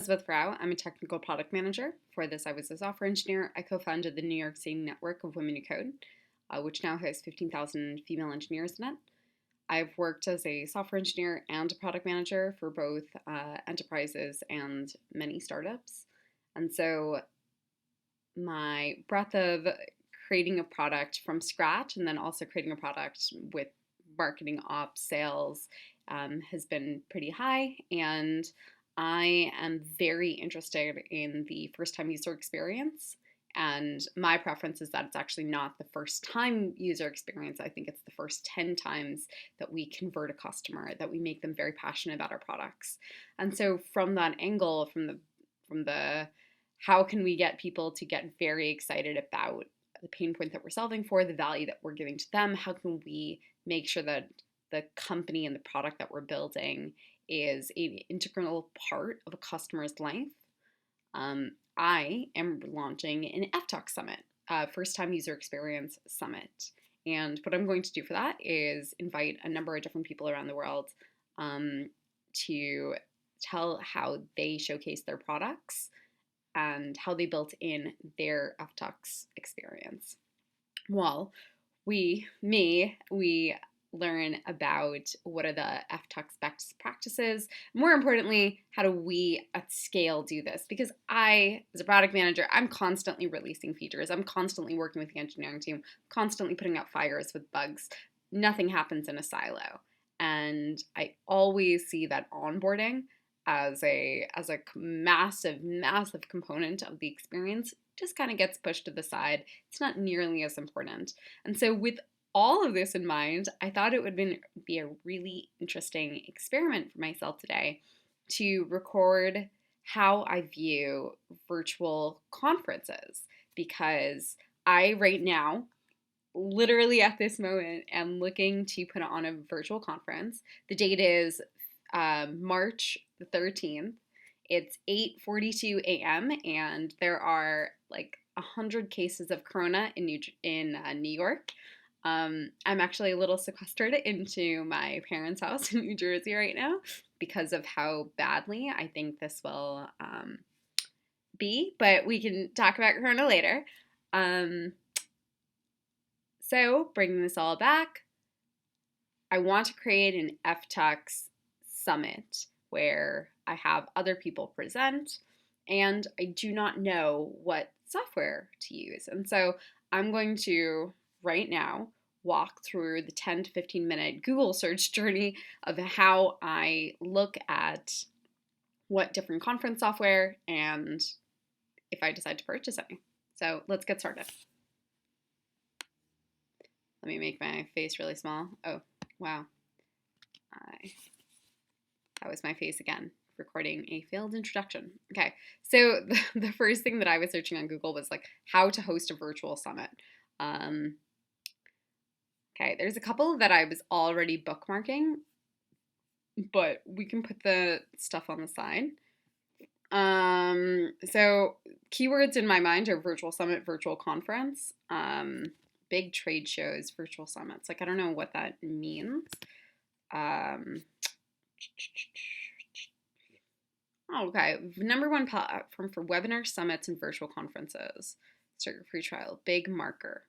Elizabeth Rao. I'm a technical product manager. For this, I was a software engineer. I co-founded the New York City network of Women Who Code, which now has 15,000 female engineers in it. I've worked as a software engineer and a product manager for both enterprises and many startups. And so my breadth of creating a product from scratch and then also creating a product with marketing, ops, sales has been pretty high. And I am very interested in the first-time user experience. And my preference is that it's actually not the first-time user experience. I think it's the first 10 times that we convert a customer, that we make them very passionate about our products. And so from that angle, from the how can we get people to get very excited about the pain point that we're solving for, the value that we're giving to them, how can we make sure that the company and the product that we're building is an integral part of a customer's life. I am launching an FTalk Summit, First Time User Experience Summit. And what I'm going to do for that is invite a number of different people around the world to tell how they showcase their products and how they built in their FTalks experience. Well, we learn about what are the FTalks best practices. More importantly, how do we at scale do this? Because I, as a product manager, I'm constantly releasing features. I'm constantly working with the engineering team, constantly putting out fires with bugs. Nothing happens in a silo. And I always see that onboarding as a massive component of the experience just kind of gets pushed to the side. It's not nearly as important. And so with all of this in mind, I thought it would be a really interesting experiment for myself today to record how I view virtual conferences, because I right now, literally at this moment, am looking to put on a virtual conference. The date is March the 13th. It's 8:42 a.m. and there are like 100 cases of corona in New York. I'm actually a little sequestered into my parents' house in New Jersey right now because of how badly I think this will be, but we can talk about corona later. So bringing this all back, I want to create an FTalks Summit where I have other people present, and I do not know what software to use. And so I'm going to, right now, walk through the 10 to 15 minute Google search journey of how I look at what different conference software and if I decide to purchase any. So let's get started. Let me make my face really small. Oh, wow. That was my face again, recording a failed introduction. Okay, so the first thing that I was searching on Google was like how to host a virtual summit. Okay, there's a couple that I was already bookmarking, but we can put the stuff on the side. So keywords in my mind are virtual summit, virtual conference, big trade shows, virtual summits. Like, I don't know what that means. Okay, #1 platform for webinar summits and virtual conferences. Start your free trial. BigMarker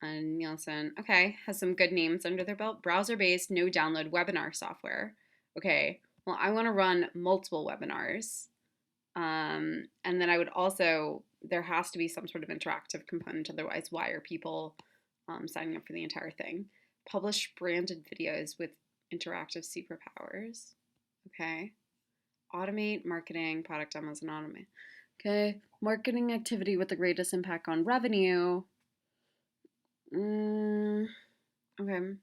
and Nielsen. Okay, has some good names under their belt. Browser-based, no download webinar software. Okay, well, I want to run multiple webinars. And then I would also, there has to be some sort of interactive component. Otherwise, why are people signing up for the entire thing? Publish branded videos with interactive superpowers. Okay. Automate marketing, product demos, and automate. Okay. Marketing activity with the greatest impact on revenue. Okay.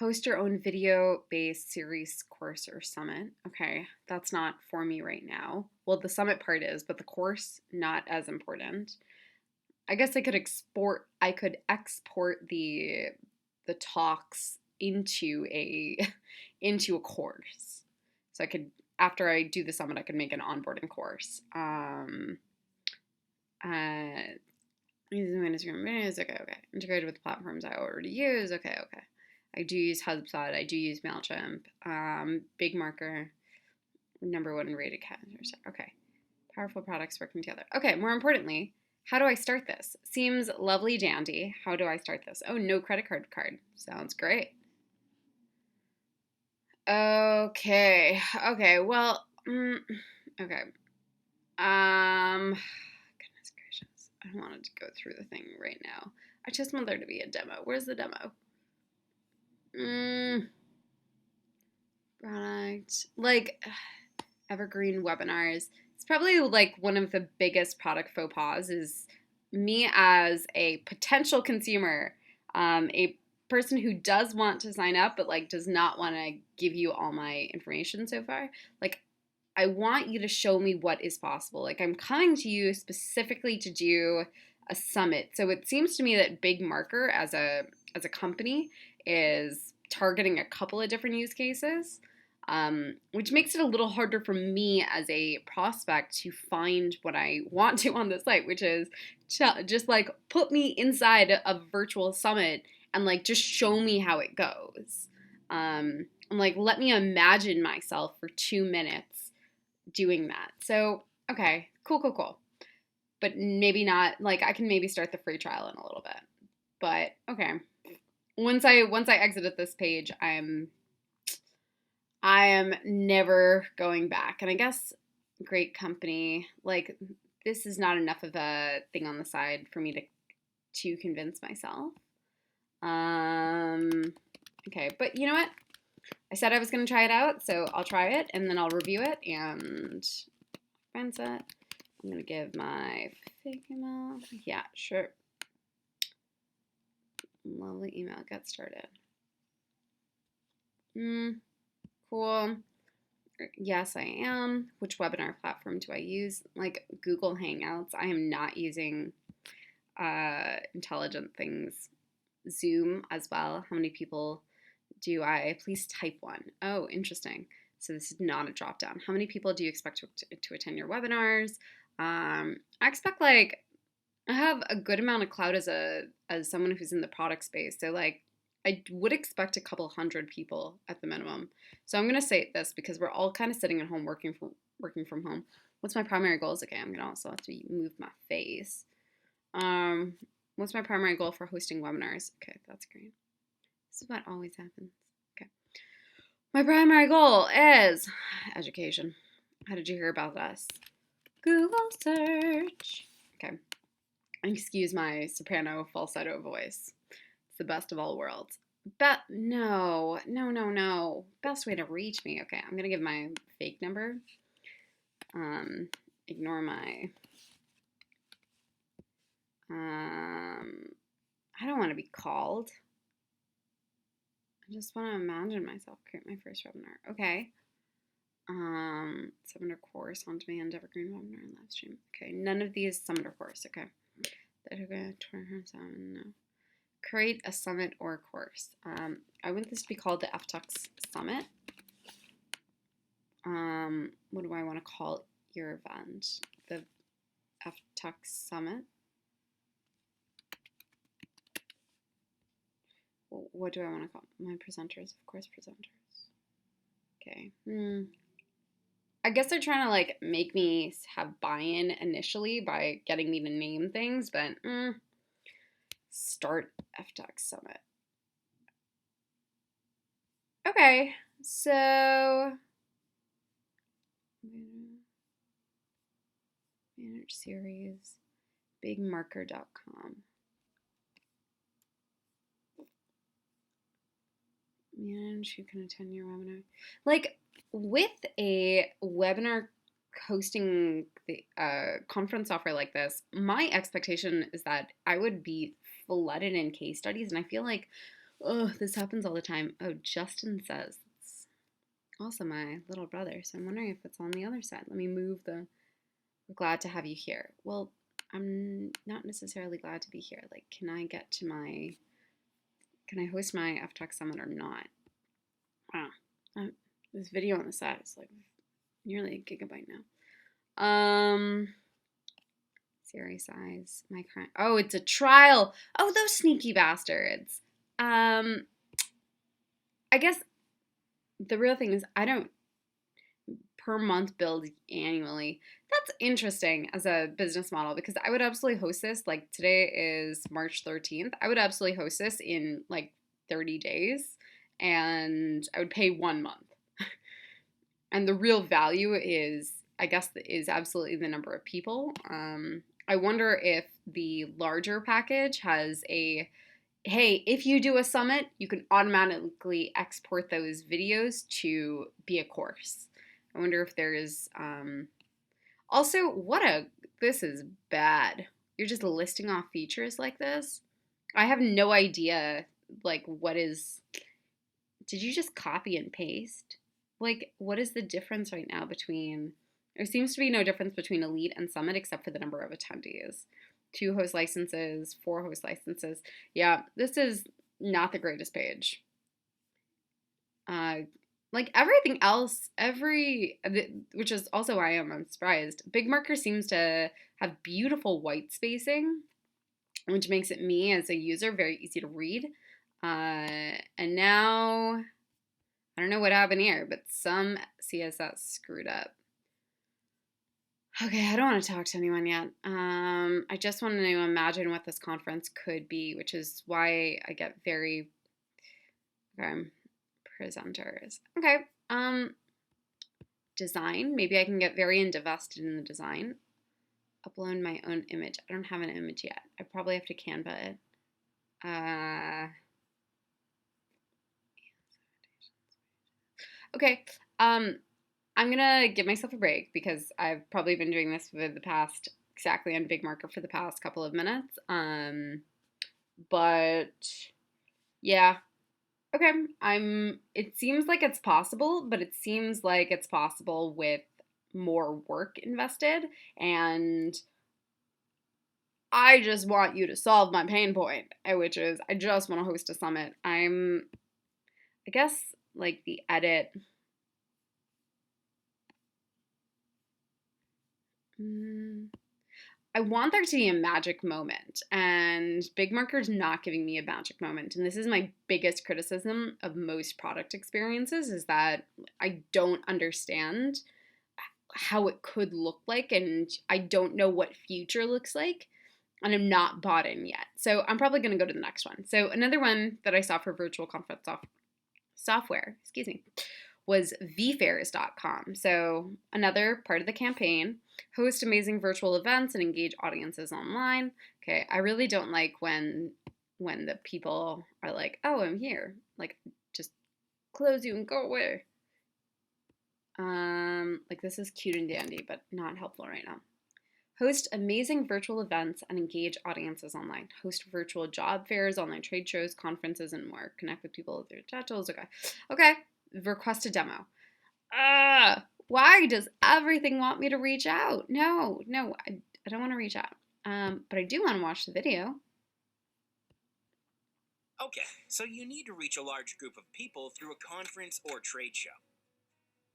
Host your own video-based series, course, or summit. Okay, that's not for me right now. Well, the summit part is, but the course, not as important. I guess I could export the talks into a course. So I could, after I do the summit, I could make an onboarding course. Using Instagram videos, okay. Integrated with platforms I already use, okay. I do use HubSpot, I do use MailChimp, BigMarker, #1 rated calendars. Okay, Powerful products working together. Okay, more importantly, how do I start this? Seems lovely dandy. How do I start this? Oh, no credit card. Sounds great. Okay. Well, okay. Goodness gracious. I don't want to go through the thing right now. I just want there to be a demo. Where's the demo? Product. Like, evergreen webinars. It's probably like one of the biggest product faux pas is me as a potential consumer, a person who does want to sign up but like does not want to give you all my information so far. Like, I want you to show me what is possible. Like, I'm coming to you specifically to do a summit. So it seems to me that BigMarker as a company is targeting a couple of different use cases, which makes it a little harder for me as a prospect to find what I want to on the site, which is just like put me inside a virtual summit and like just show me how it goes. And like let me imagine myself for 2 minutes doing that. So, okay, cool. But maybe not, like I can maybe start the free trial in a little bit. But okay. Once I exited this page, I am never going back. And I guess great company, like this is not enough of a thing on the side for me to convince myself. Okay, but you know what? I said I was going to try it out, so I'll try it and then I'll review it and friends it. I'm going to give my fake email. Yeah, sure. Lovely email. Get started. Cool. Yes, I am. Which webinar platform do I use? Like Google Hangouts. I am not using Intelligent Things. Zoom as well. How many people do I? Please type one. Oh, interesting. So this is not a drop down. How many people do you expect to attend your webinars? I expect like I have a good amount of clout as someone who's in the product space. So like I would expect a couple hundred people at the minimum. So I'm gonna say this because we're all kind of sitting at home working from home. What's my primary goals? Okay, I'm gonna also have to move my face. What's my primary goal for hosting webinars? Okay, that's great. This is what always happens. Okay. My primary goal is education. How did you hear about this? Google search. Okay. Excuse my soprano falsetto voice. It's the best of all worlds. No. Best way to reach me. Okay, I'm gonna give my fake number. Ignore my I don't want to be called. I just want to imagine myself create my first webinar. Okay. Summit or course, on demand, evergreen webinar, and live stream. Okay, none of these summit or course. Okay. No. Create a summit or course. I want this to be called the FTux Summit. What do I want to call your event? The FTux Summit. What do I want to call my presenters? Of course, presenters. Okay. I guess they're trying to like make me have buy-in initially by getting me to name things, but start FTux Summit. Okay, so manage series, BigMarker.com. Manage who can attend your webinar. Like with a webinar hosting the conference software like this, my expectation is that I would be flooded in case studies, and I feel like, this happens all the time. Oh, Justin says it's also my little brother, so I'm wondering if it's on the other side. Let me move the. We're glad to have you here. Well, I'm not necessarily glad to be here. Like, can I get to my? Can I host my FTux Summit or not? Wow. This video on the side is like nearly a gigabyte now. Series size. My current. Oh, it's a trial. Oh, those sneaky bastards. I guess the real thing is I don't per month billed annually. That's interesting as a business model because I would absolutely host this. Like today is March 13th. I would absolutely host this in like 30 days and I would pay 1 month. And the real value is, I guess, is absolutely the number of people. I wonder if the larger package has a, hey, if you do a summit, you can automatically export those videos to be a course. I wonder if there is, also, this is bad. You're just listing off features like this. I have no idea, like, did you just copy and paste? Like, what is the difference right now between, there seems to be no difference between Elite and Summit except for the number of attendees. 2 host licenses, 4 host licenses. Yeah, this is not the greatest page. Like everything else, which is also why I'm surprised. BigMarker seems to have beautiful white spacing, which makes it, me as a user, very easy to read. And now, I don't know what happened here, but some CSS screwed up. Okay, I don't want to talk to anyone yet. I just want to imagine what this conference could be, which is why I get very, presenters. Okay, design. Maybe I can get very invested in the design. Upload my own image. I don't have an image yet. I probably have to Canva it. Okay, I'm gonna give myself a break because I've probably been doing this for the past, exactly on BigMarker for the past couple of minutes. But yeah, okay. It seems like it's possible, but it seems like it's possible with more work invested, and I just want you to solve my pain point, which is I just want to host a summit. I guess, like the edit. I want there to be a magic moment, and BigMarker's not giving me a magic moment. And this is my biggest criticism of most product experiences, is that I don't understand how it could look like, and I don't know what future looks like, and I'm not bought in yet. So I'm probably going to go to the next one. So another one that I saw for virtual conference software, was vFairs.com. So another part of the campaign: host amazing virtual events and engage audiences online. Okay, I really don't like when the people are like, oh, I'm here. Like, just close you and go away. Like, this is cute and dandy, but not helpful right now. Host amazing virtual events and engage audiences online. Host virtual job fairs, online trade shows, conferences, and more. Connect with people through chat tools. Okay. Request a demo. Why does everything want me to reach out? No, I don't want to reach out. But I do want to watch the video. Okay, so you need to reach a large group of people through a conference or trade show.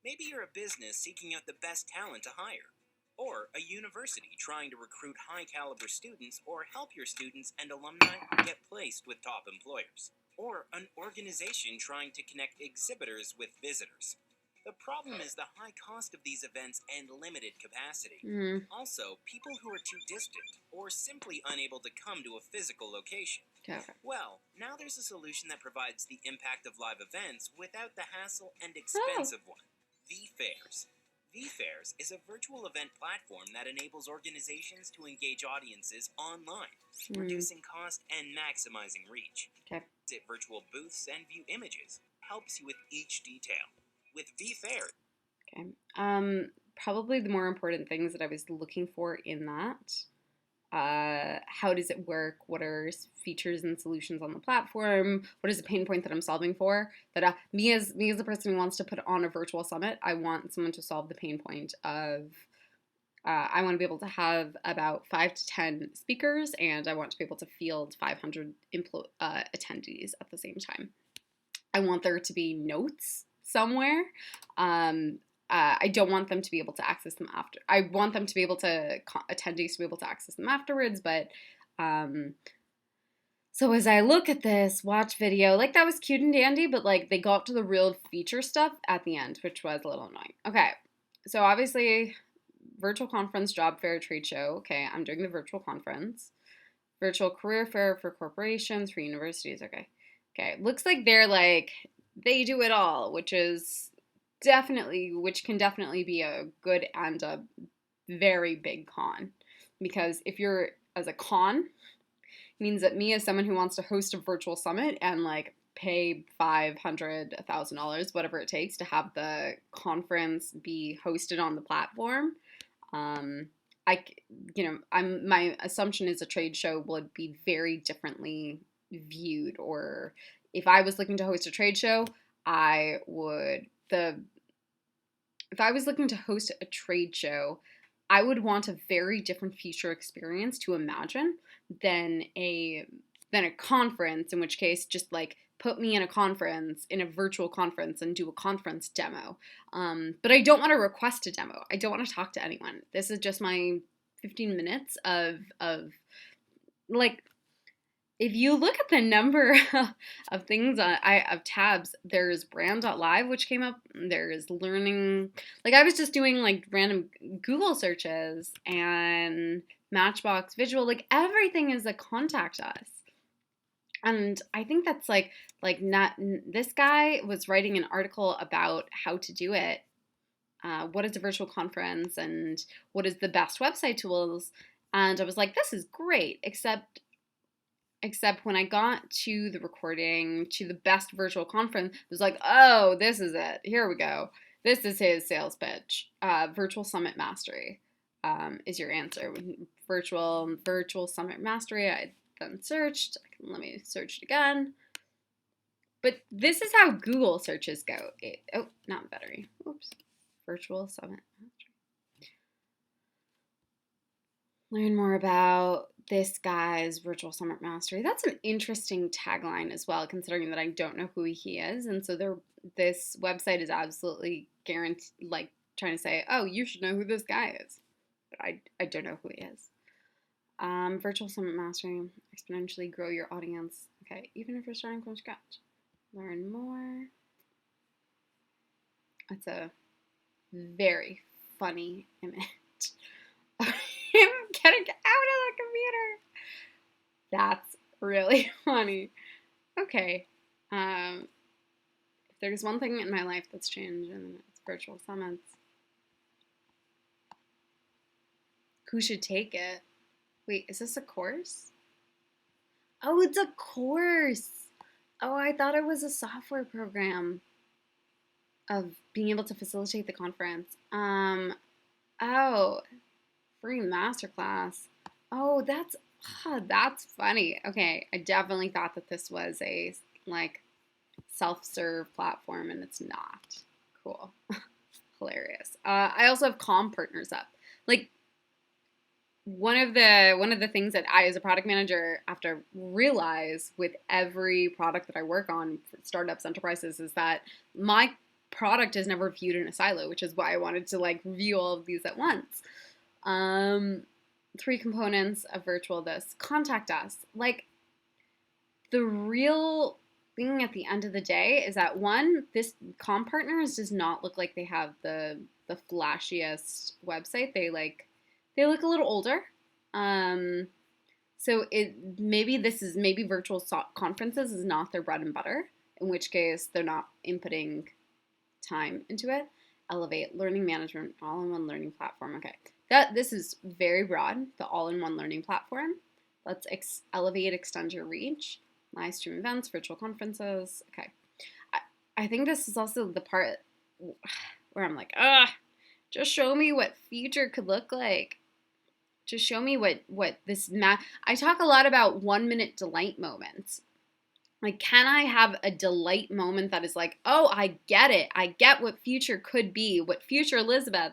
Maybe you're a business seeking out the best talent to hire, or a university trying to recruit high-caliber students or help your students and alumni get placed with top employers, or an organization trying to connect exhibitors with visitors. The problem is the high cost of these events and limited capacity. Also, people who are too distant or simply unable to come to a physical location. Okay. Well, now there's a solution that provides the impact of live events without the hassle and expense of one. vFairs. vFairs is a virtual event platform that enables organizations to engage audiences online, reducing cost and maximizing reach. Okay. Visit virtual booths and view images. Helps you with each detail. With vFair. Okay. Probably the more important things that I was looking for in that. How does it work? What are features and solutions on the platform? What is the pain point that I'm solving for? That me as the person who wants to put on a virtual summit, I want someone to solve the pain point of, I want to be able to have about 5 to 10 speakers, and I want to be able to field 500 attendees at the same time. I want there to be notes somewhere. I don't want them to be able to access them after. I want them to be able to, attendees to be able to access them afterwards, but so as I look at this, watch video, like that was cute and dandy, but like they got to the real feature stuff at the end, which was a little annoying. Okay, So obviously, virtual conference, job fair, trade show. Okay, I'm doing the virtual conference. Virtual career fair for corporations, for universities. Okay. Okay. Looks like they do it all, which can definitely be a good and a very big con. Because if you're as a con, means that me as someone who wants to host a virtual summit and like pay $500, $1,000, whatever it takes to have the conference be hosted on the platform, um, my assumption is a trade show would be very differently viewed. Or if I was looking to host a trade show, I would the if I was looking to host a trade show, I would want a very different feature experience to imagine than a conference, in which case just like put me in a virtual conference and do a conference demo. But I don't want to request a demo. I don't want to talk to anyone. This is just my 15 minutes of like, if you look at the number of things of tabs, there's Brand.Live, which came up. There's learning. Like, I was just doing like random Google searches and Matchbox visual. Like, everything is a contact us. And I think that's not. This guy was writing an article about how to do it. What is a virtual conference and what is the best website tools? And I was like, this is great, except when I got to the recording, to the best virtual conference, it was like, oh, this is it. Here we go. This is his sales pitch. Virtual Summit Mastery is your answer. Virtual Summit Mastery. I then searched. Let me search it again. But this is how Google searches go. Not battery. Oops. Virtual Summit Mastery. Learn more about this guy's Virtual Summit Mastery. That's an interesting tagline as well, considering that I don't know who he is. And so this website is absolutely guaranteed, like trying to say, oh, you should know who this guy is. But I don't know who he is. Virtual Summit Mastery, exponentially grow your audience. Okay, even if you're starting from scratch. Learn more. That's a very funny image. Him getting out of the computer. That's really funny. Okay. If there's one thing in my life that's changed, and it's virtual summits. Who should take it? Wait, is this a course? Oh, it's a course. Oh, I thought it was a software program of being able to facilitate the conference. Oh, free masterclass. Oh, that's funny. Okay, I definitely thought that this was a like self-serve platform, and it's not. Cool. Hilarious. I also have CommPartners up. Like, one of the things that I, as a product manager, have to realize with every product that I work on for startups, enterprises, is that my product is never viewed in a silo, which is why I wanted to like review all of these at once. 3 components of virtual this. Contact us. Like, the real thing at the end of the day is that, one, this CommPartners does not look like they have the flashiest website. They look a little older. So maybe virtual conferences is not their bread and butter, in which case they're not inputting time into it. Elevate learning management, all-in-one learning platform. Okay, this is very broad. The all-in-one learning platform. Let's elevate, extend your reach. Live stream events, virtual conferences. Okay, I think this is also the part where I'm like, just show me what future could look like. Just show me what this I talk a lot about 1-minute delight moments. Like, can I have a delight moment that is like, oh, I get it. I get what future could be, what future Elizabeth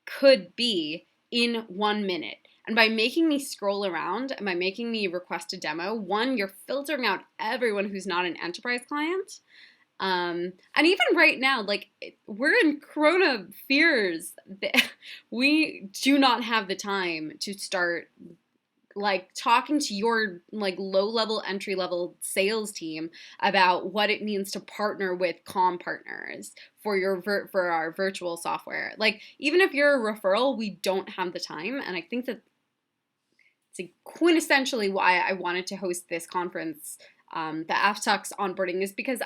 could be in 1 minute. And by making me scroll around and by making me request a demo, one, you're filtering out everyone who's not an enterprise client. And even right now, like, we're in Corona fears. We do not have the time to start like talking to your like low-level entry-level sales team about what it means to partner with CommPartners for for our virtual software. Like even if you're a referral, we don't have the time, and I think that it's quintessentially why I wanted to host this conference, the FTux onboarding, is because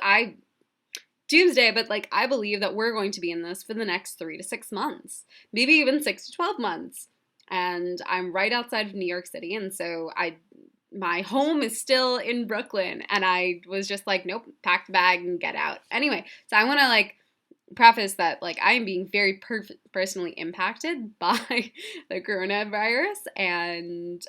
doomsday, but like I believe that we're going to be in this for the next 3 to 6 months, maybe even 6 to 12 months. And I'm right outside of New York City, and so my home is still in Brooklyn, and I was just like, nope, pack the bag and get out. Anyway, so I want to like preface that like I am being very personally impacted by the coronavirus, and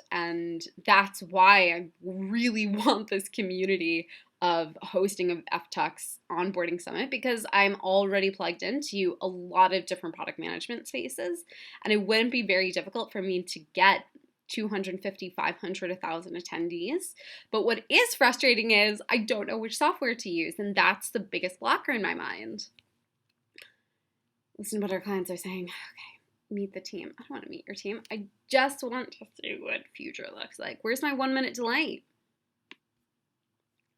that's why I really want this community of hosting of FTux onboarding summit, because I'm already plugged into a lot of different product management spaces, and it wouldn't be very difficult for me to get 250, 500, 1,000 attendees. But what is frustrating is I don't know which software to use, and that's the biggest blocker in my mind. Listen to what our clients are saying. Okay, meet the team. I don't want to meet your team. I just want to see what future looks like. Where's my 1 minute delight?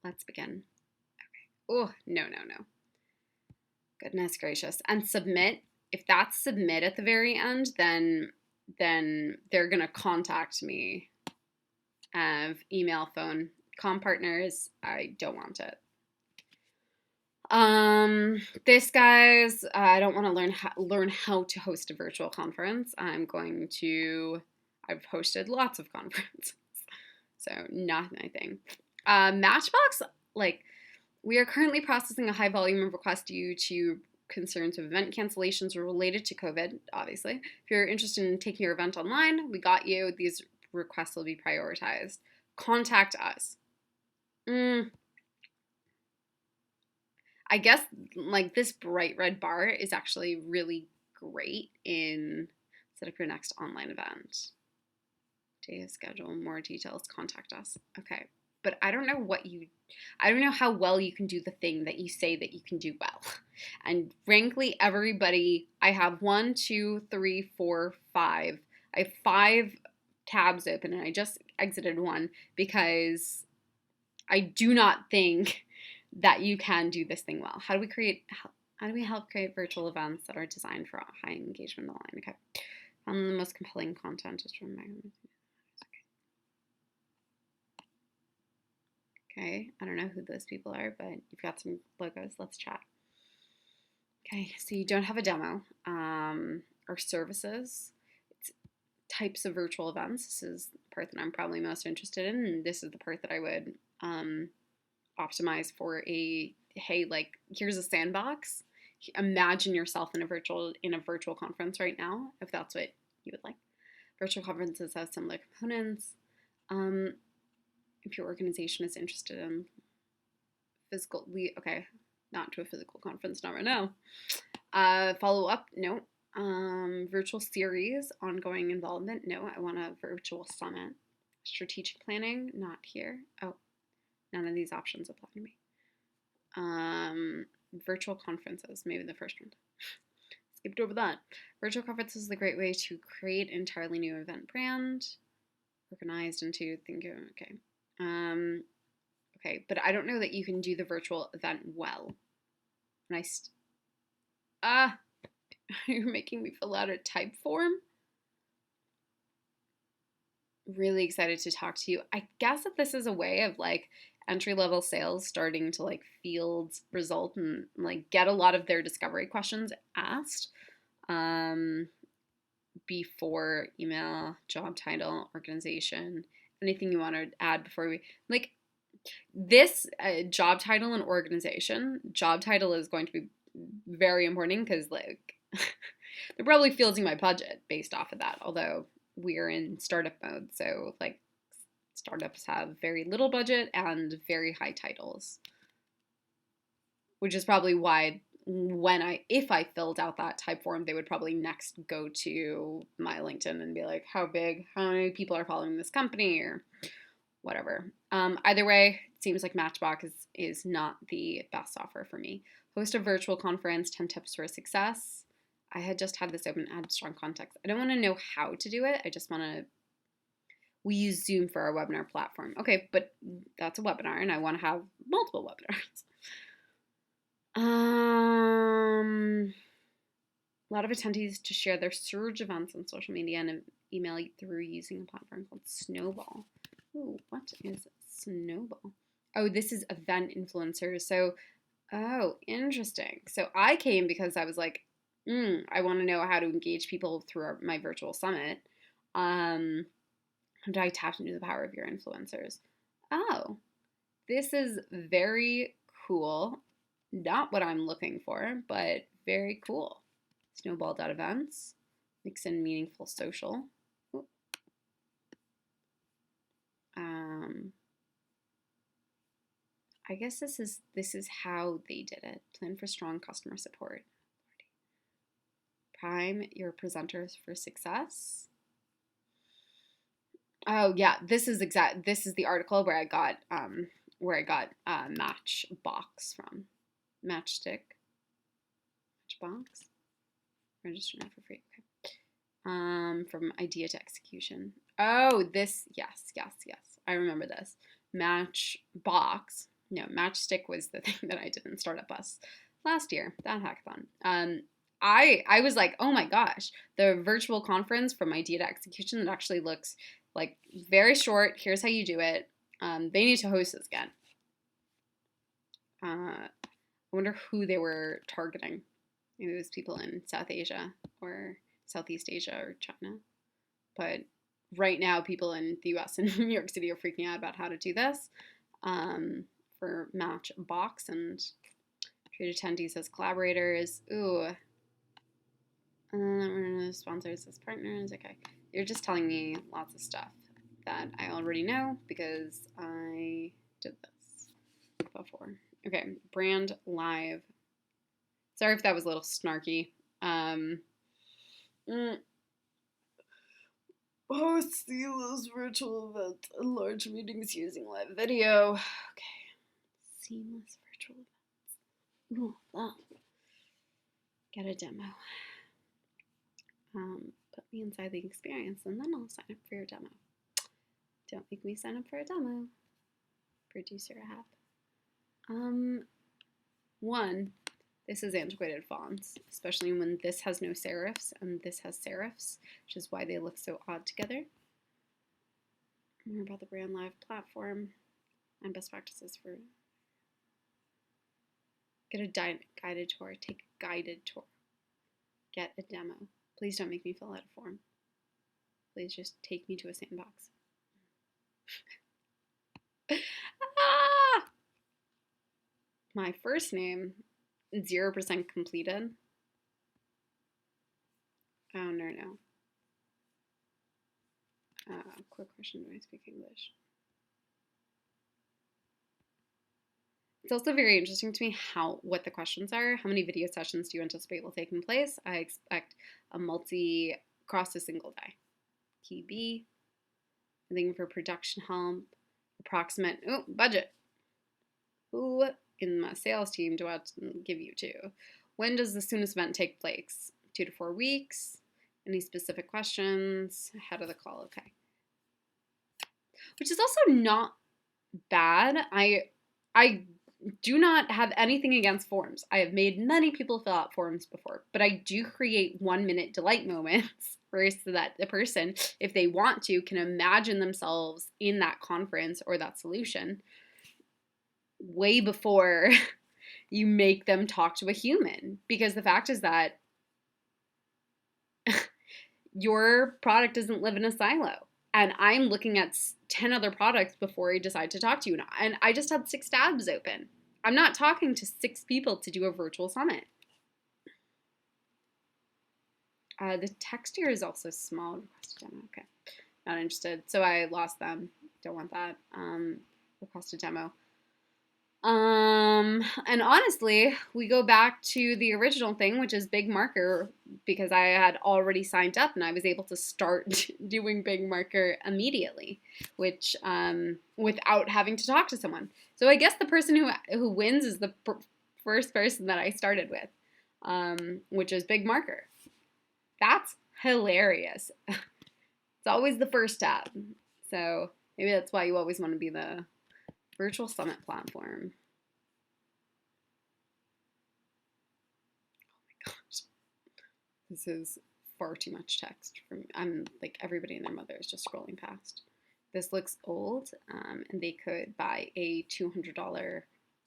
Let's begin. Okay. Oh, no. Goodness gracious. And submit. If that's submit at the very end, then they're going to contact me. Email, phone, CommPartners. I don't want it. This guys, I don't want to learn how to host a virtual conference. I've hosted lots of conferences, so not my thing. Matchbox, like we are currently processing a high volume of requests due to concerns of event cancellations related to COVID, obviously. If you're interested in taking your event online, we got you. These requests will be prioritized. Contact us. I guess like this bright red bar is actually really great in set up your next online event. Day of schedule, more details, contact us. Okay. But I don't know how well you can do the thing that you say that you can do well. And frankly, everybody, I have 1, 2, 3, 4, 5. I have 5 tabs open, and I just exited one because I do not think that you can do this thing well. How do we help create virtual events that are designed for high engagement online? Okay. The most compelling content is from Okay, I don't know who those people are, but you've got some logos. Let's chat. Okay, so you don't have a demo or services. It's types of virtual events. This is the part that I'm probably most interested in, and this is the part that I would optimize for hey, like here's a sandbox. Imagine yourself in a virtual conference right now, if that's what you would like. Virtual conferences have similar components. If your organization is interested in not to a physical conference, not right now. Follow up, no. Virtual series, ongoing involvement, no. I want a virtual summit. Strategic planning, not here. Oh, none of these options apply to me. Virtual conferences, maybe the first one. Skipped over that. Virtual conferences is a great way to create an entirely new event brand, organized into thinking. Okay. Okay, but I don't know that you can do the virtual event well. You're making me fill out a type form. Really excited to talk to you. I guess that this is a way of like entry-level sales starting to like field result and like get a lot of their discovery questions asked before email, job title, organization, anything you want to add before we like this job title and organization. Job title is going to be very important because like they're probably fielding my budget based off of that, although we're in startup mode, so like startups have very little budget and very high titles, which is probably why if I filled out that type form, they would probably next go to my LinkedIn and be like, how many people are following this company or whatever. Either way, it seems like Matchbox is not the best software for me. Host a virtual conference, 10 tips for success. I had just had this open, add strong context. I don't want to know how to do it. I just want to, We use Zoom for our webinar platform. Okay, but that's a webinar and I want to have multiple webinars. A lot of attendees to share their surge events on social media and email through using a platform called Snowball. Ooh, what is Snowball? Oh, this is event influencers. So, oh, interesting. So I came because I was like, I want to know how to engage people through my virtual summit. And I tapped into the power of your influencers. Oh, this is very cool. Not what I'm looking for, but very cool. Snowball.events. Mix in meaningful social. I guess this is how they did it. Plan for strong customer support. Prime your presenters for success. Oh yeah, this is the article where I got Matchbox from. Matchbox. Register now for free. Okay. From idea to execution. Oh, this, yes. I remember this. Matchbox. No, Matchstick was the thing that I did in Startup Bus last year, that hackathon. I was like, oh my gosh, the virtual conference from idea to execution that actually looks like very short. Here's how you do it. They need to host this again. I wonder who they were targeting. Maybe it was people in South Asia or Southeast Asia or China. But right now, people in the US and New York City are freaking out about how to do this for Matchbox and treat attendees as collaborators. Ooh. Sponsors as partners. Okay. You're just telling me lots of stuff that I already know because I did this before. Okay. Brand.Live. Sorry if that was a little snarky. Host seamless virtual events and large meetings using live video. Okay. Seamless virtual events. Ooh, wow. Get a demo. Put me inside the experience and then I'll sign up for your demo. Don't make me sign up for a demo. Producer app. One, this is antiquated fonts, especially when this has no serifs and this has serifs, which is why they look so odd together. More about the Brand.Live platform and best practices for get a guided tour, take a guided tour, get a demo. Please don't make me fill out a form. Please just take me to a sandbox. My first name, 0% completed. Oh, no. Quick question, do I speak English? It's also very interesting to me what the questions are. How many video sessions do you anticipate will take in place? I expect a across a single day. Key B. I'm thinking for production help. Approximate budget. Who in my sales team do I give you to? When does the soonest event take place? 2 to 4 weeks. Any specific questions? Ahead of the call. Okay. Which is also not bad. I do not have anything against forms. I have made many people fill out forms before, but I do create 1-minute delight moments first so that the person, if they want to, can imagine themselves in that conference or that solution way before you make them talk to a human. Because the fact is that your product doesn't live in a silo. And I'm looking at 10 other products before I decide to talk to you. And I just had 6 tabs open. I'm not talking to 6 people to do a virtual summit. The text here is also small. Request a demo. Okay. Not interested. So I lost them. Don't want that. Request a demo. And honestly, we go back to the original thing, which is BigMarker, because I had already signed up and I was able to start doing BigMarker immediately, which without having to talk to someone. So I guess the person who wins is the first person that I started with, which is BigMarker. That's hilarious. It's always the first tab. So maybe that's why you always want to be the Virtual Summit platform. Oh my gosh. This is far too much text for me. I'm like, everybody and their mother is just scrolling past. This looks old, and they could buy a $200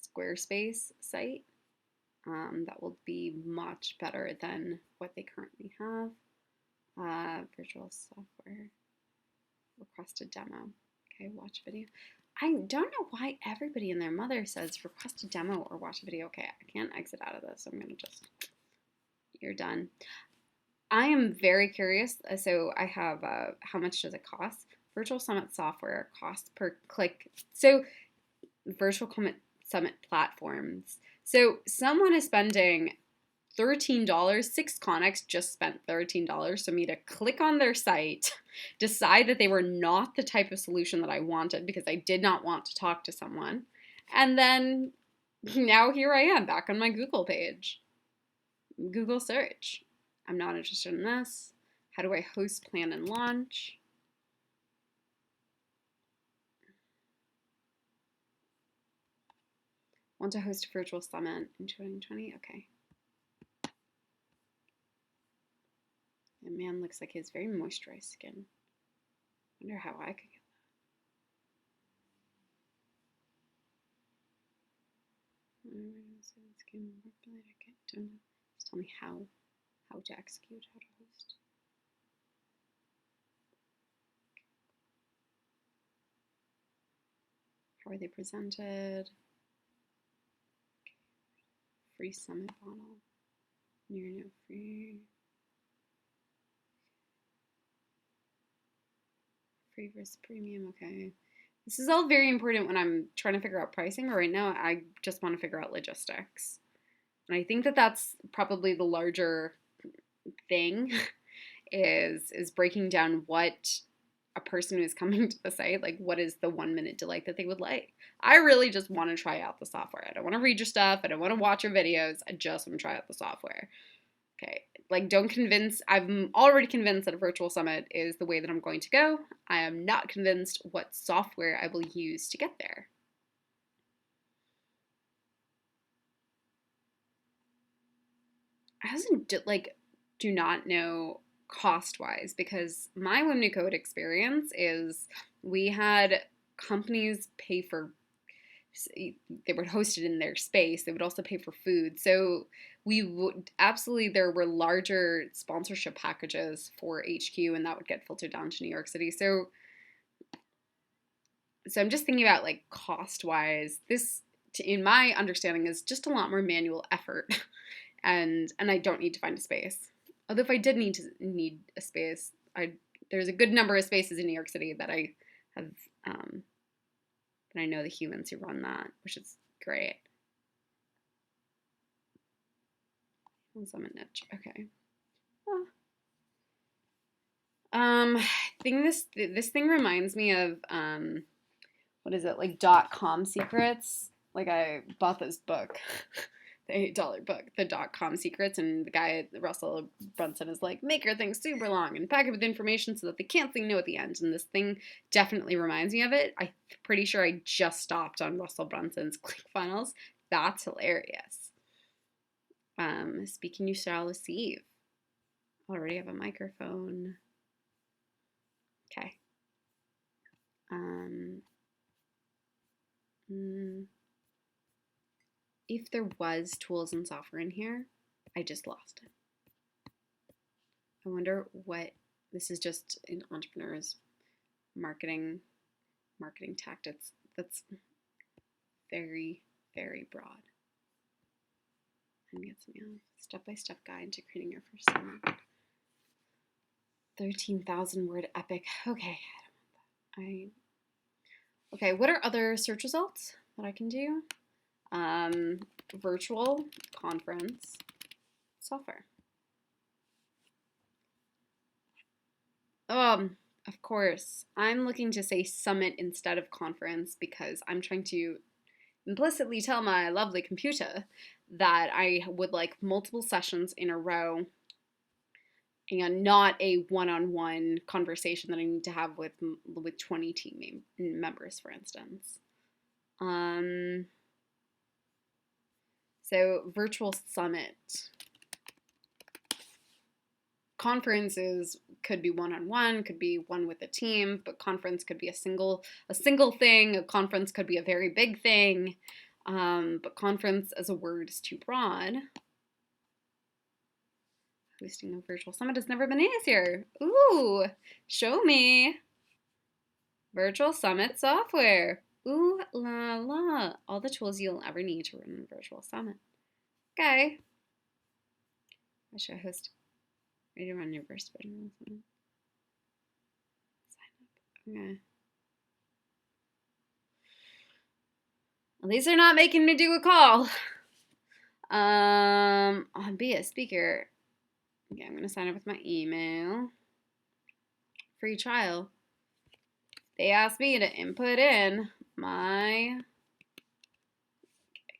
Squarespace site. That will be much better than what they currently have. Virtual software, request a demo. Okay, watch video. I don't know why everybody and their mother says request a demo or watch a video. Okay, I can't exit out of this. I'm gonna just, you're done. I am very curious. So I have, how much does it cost? Virtual Summit software cost per click. So Virtual Summit platforms. So someone is spending $13. 6Connex just spent $13 for me to click on their site, decide that they were not the type of solution that I wanted because I did not want to talk to someone, and then now here I am back on my Google page. Google search. I'm not interested in this. How do I host, plan, and launch? Want to host a virtual summit in 2020? Okay. And man looks like he has very moisturized skin. Wonder how I could get that. Skin okay, don't know. Just tell me how to execute, how to host. How are they presented? Okay. Free summit bottle. Near no free. Free versus premium, okay. This is all very important when I'm trying to figure out pricing, but right now I just want to figure out logistics. And I think that that's probably the larger thing is breaking down what a person who's coming to the site, like what is the 1-minute delight that they would like. I really just want to try out the software. I don't want to read your stuff. I don't want to watch your videos. I just want to try out the software. Okay, like don't convince, I'm already convinced that a virtual summit is the way that I'm going to go. I am not convinced what software I will use to get there. I also do not know cost-wise because my Women Who Code experience is we had companies pay for, they were hosted in their space. They would also pay for food. So we would absolutely, there were larger sponsorship packages for HQ and that would get filtered down to New York City. So I'm just thinking about like cost-wise, this, in my understanding, is just a lot more manual effort. and I don't need to find a space. Although if I did need a space, there's a good number of spaces in New York City that I have, and I know the humans who run that, which is great. Summit niche, okay. Well, I think this thing reminds me of what is it, like .com secrets? Like I bought this book. The $8 book, the .com secrets, and the guy, Russell Brunson, is like, make your thing super long and pack it with information so that they can't say no at the end. And this thing definitely reminds me of it. I'm pretty sure I just stopped on Russell Brunson's ClickFunnels. That's hilarious. Speaking you shall receive. Already have a microphone. Okay. If there was tools and software in here, I just lost it. I wonder what, this is just an entrepreneur's marketing tactics. That's very, very broad. And get some step-by-step guide to creating your first summit. 13,000 word epic. Okay, I don't want that. Okay, what are other search results that I can do? Virtual conference software. Of course, I'm looking to say summit instead of conference because I'm trying to implicitly tell my lovely computer that I would like multiple sessions in a row and not a one-on-one conversation that I need to have with 20 team members, for instance. So virtual summit. Conferences could be one-on-one, could be one with a team, but conference could be a single thing. A conference could be a very big thing, but conference as a word is too broad. Hosting a virtual summit has never been easier. Ooh, show me. Virtual summit software. Ooh la la. All the tools you'll ever need to run a virtual summit. Okay. I should host. Ready to run your first virtual summit. Sign up. Okay. Well, these are not making me do a call. I'll be a speaker. Okay, I'm gonna sign up with my email. Free trial. They asked me to input in my,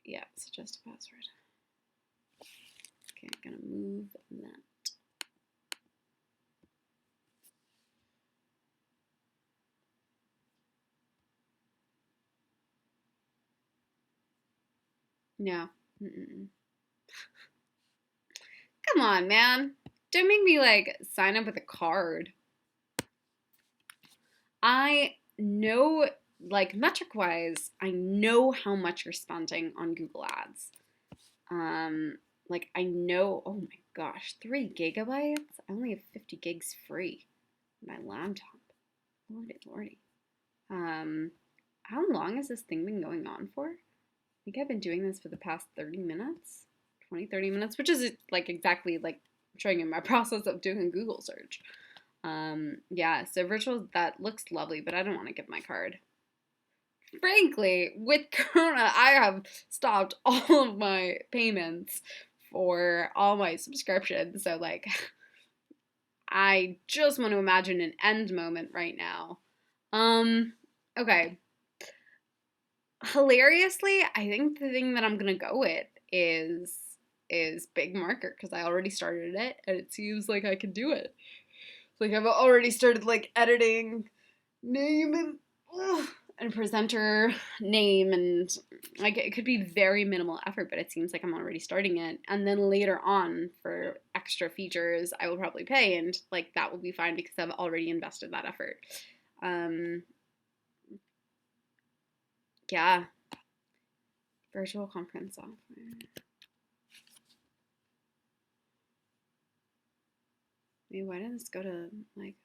yeah, suggest a password. Okay, I'm gonna move that. No. Come on, man. Don't make me like sign up with a card. I know, like metric wise, I know how much you're spending on Google Ads. Like I know, oh my gosh, 3 gigabytes? I only have 50 gigs free on my laptop. Lordy. How long has this thing been going on for? I think I've been doing this for the past 30 minutes, 20-30 minutes, which is like exactly like showing you my process of doing a Google search. Yeah, so virtual, that looks lovely, but I don't want to give my card. Frankly, with Corona, I have stopped all of my payments for all my subscriptions. So like, I just want to imagine an end moment right now. Okay. Hilariously, I think the thing that I'm gonna go with is BigMarker, because I already started it and it seems like I can do it. Like I've already started like editing name and presenter name, and like it could be very minimal effort, but it seems like I'm already starting it. And then later on for extra features, I will probably pay, and like that will be fine because I've already invested that effort. Yeah. Virtual conference software. Wait, why did this go to like,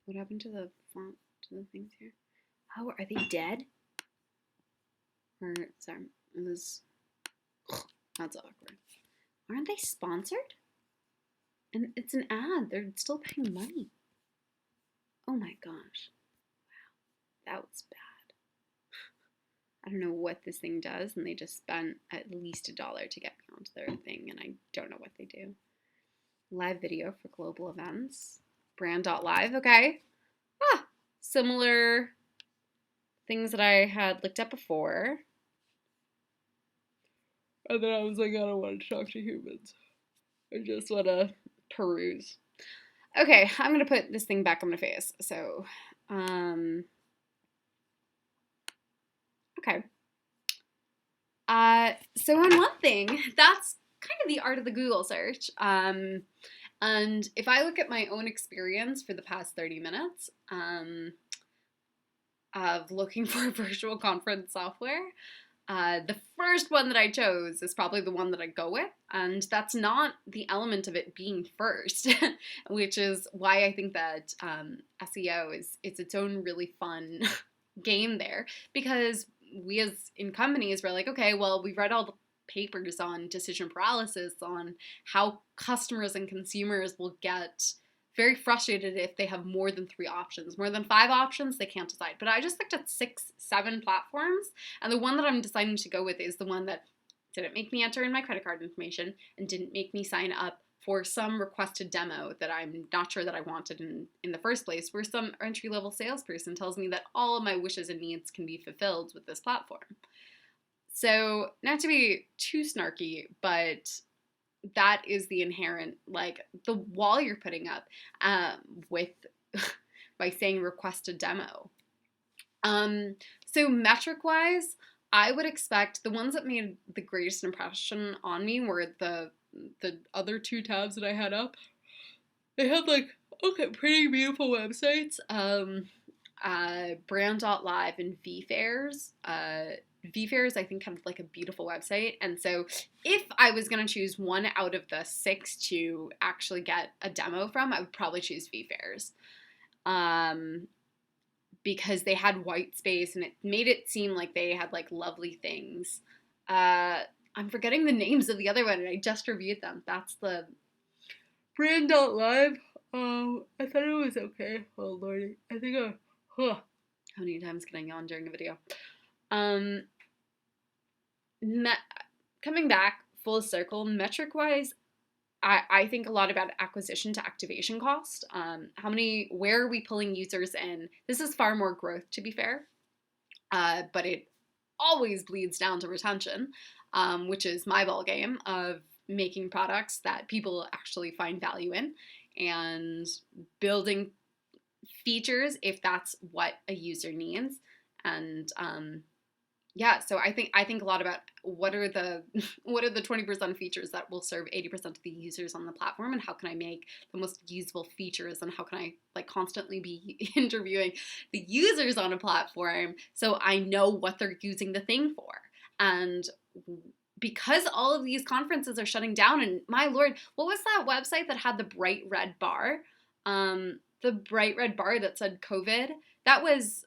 what happened to the font, to the things here? Oh, are they dead? Or, sorry, it was, that's awkward. Aren't they sponsored? And it's an ad, they're still paying money. Oh my gosh. Wow, that was bad. I don't know what this thing does, and they just spent at least $1 to get me onto their thing, and I don't know what they do. Live video for global events. Brand.Live, okay. Similar things that I had looked at before. And then I was like, I don't want to talk to humans. I just want to peruse. Okay, I'm going to put this thing back on my face. So, okay. So on one thing, that's kind of the art of the Google search. And if I look at my own experience for the past 30 minutes of looking for virtual conference software, the first one that I chose is probably the one that I go with, and that's not the element of it being first, which is why I think that SEO is its own really fun game there, because we as in companies, we're like, okay, well, we've read all the papers on decision paralysis, on how customers and consumers will get very frustrated if they have more than 3 options. More than 5 options, they can't decide. But I just looked at 6, 7 platforms, and the one that I'm deciding to go with is the one that didn't make me enter in my credit card information and didn't make me sign up for some requested demo that I'm not sure that I wanted in the first place, where some entry-level salesperson tells me that all of my wishes and needs can be fulfilled with this platform. So, not to be too snarky, but that is the inherent, like, the wall you're putting up with by saying request a demo. So metric wise, I would expect the ones that made the greatest impression on me were the other two tabs that I had up. They had like, okay, pretty beautiful websites. Brand.Live and vFairs. vFairs, I think, have like a beautiful website. And so if I was going to choose one out of the 6 to actually get a demo from, I would probably choose vFairs. Because they had white space and it made it seem like they had like lovely things. I'm forgetting the names of the other one and I just reviewed them. That's the Brand.Live. Oh, I thought it was okay. Oh lordy. I think how many times can I yawn during a video? Coming back full circle, metric wise, I think a lot about acquisition to activation cost. Where are we pulling users in? This is far more growth, to be fair, but it always bleeds down to retention, which is my ball game of making products that people actually find value in and building features if that's what a user needs. And yeah, so I think a lot about what are the 20% features that will serve 80% of the users on the platform, and how can I make the most useful features, and how can I like constantly be interviewing the users on a platform so I know what they're using the thing for. And because all of these conferences are shutting down, and my lord, what was that website that had the bright red bar? The bright red bar that said COVID. That was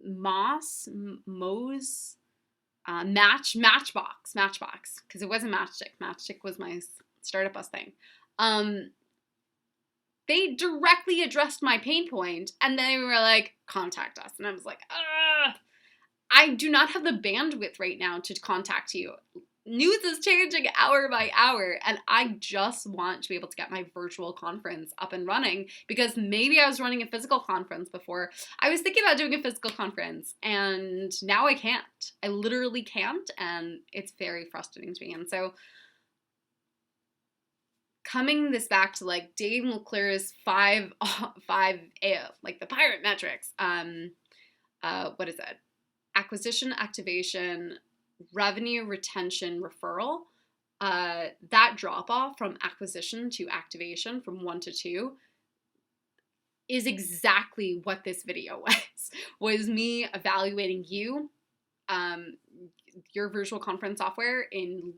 Matchbox, because it wasn't Matchstick. Matchstick was my startup bus thing. They directly addressed my pain point, and they were like, contact us. And I was like, I do not have the bandwidth right now to contact you. News is changing hour by hour, and I just want to be able to get my virtual conference up and running, because maybe I was running a physical conference before. I was thinking about doing a physical conference, and now I can't. I literally can't, and it's very frustrating to me. And so coming this back to like Dave McClure's five like the pirate metrics, what is it? Acquisition, activation, revenue, retention, referral. That drop off from acquisition to activation from 1 to 2 is exactly what this video was me evaluating you, your virtual conference software in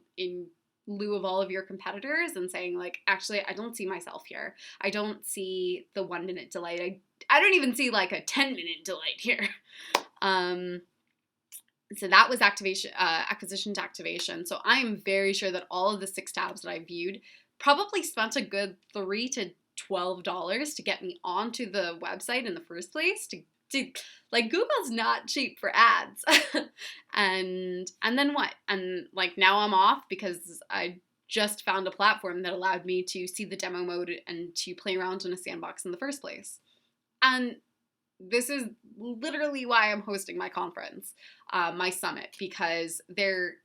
lieu of all of your competitors, and saying like, actually, I don't see myself here. I don't see the 1 minute delay. I don't even see like a 10-minute delay here. So that was acquisition to activation. So I'm very sure that all of the 6 tabs that I viewed probably spent a good $3 to $12 to get me onto the website in the first place. To like, Google's not cheap for ads. and then what? And like, now I'm off because I just found a platform that allowed me to see the demo mode and to play around in a sandbox in the first place. And this is literally why I'm hosting my conference, my summit, because there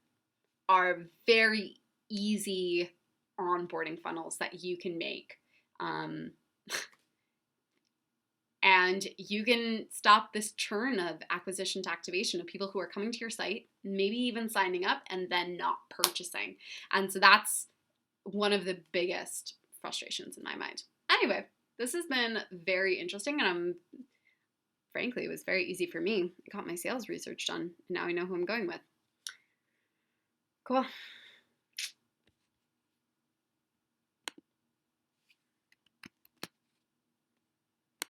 are very easy onboarding funnels that you can make. And you can stop this churn of acquisition to activation of people who are coming to your site, maybe even signing up and then not purchasing. And so that's one of the biggest frustrations in my mind. Anyway, this has been very interesting, and frankly, it was very easy for me. I got my sales research done, and now I know who I'm going with. Cool.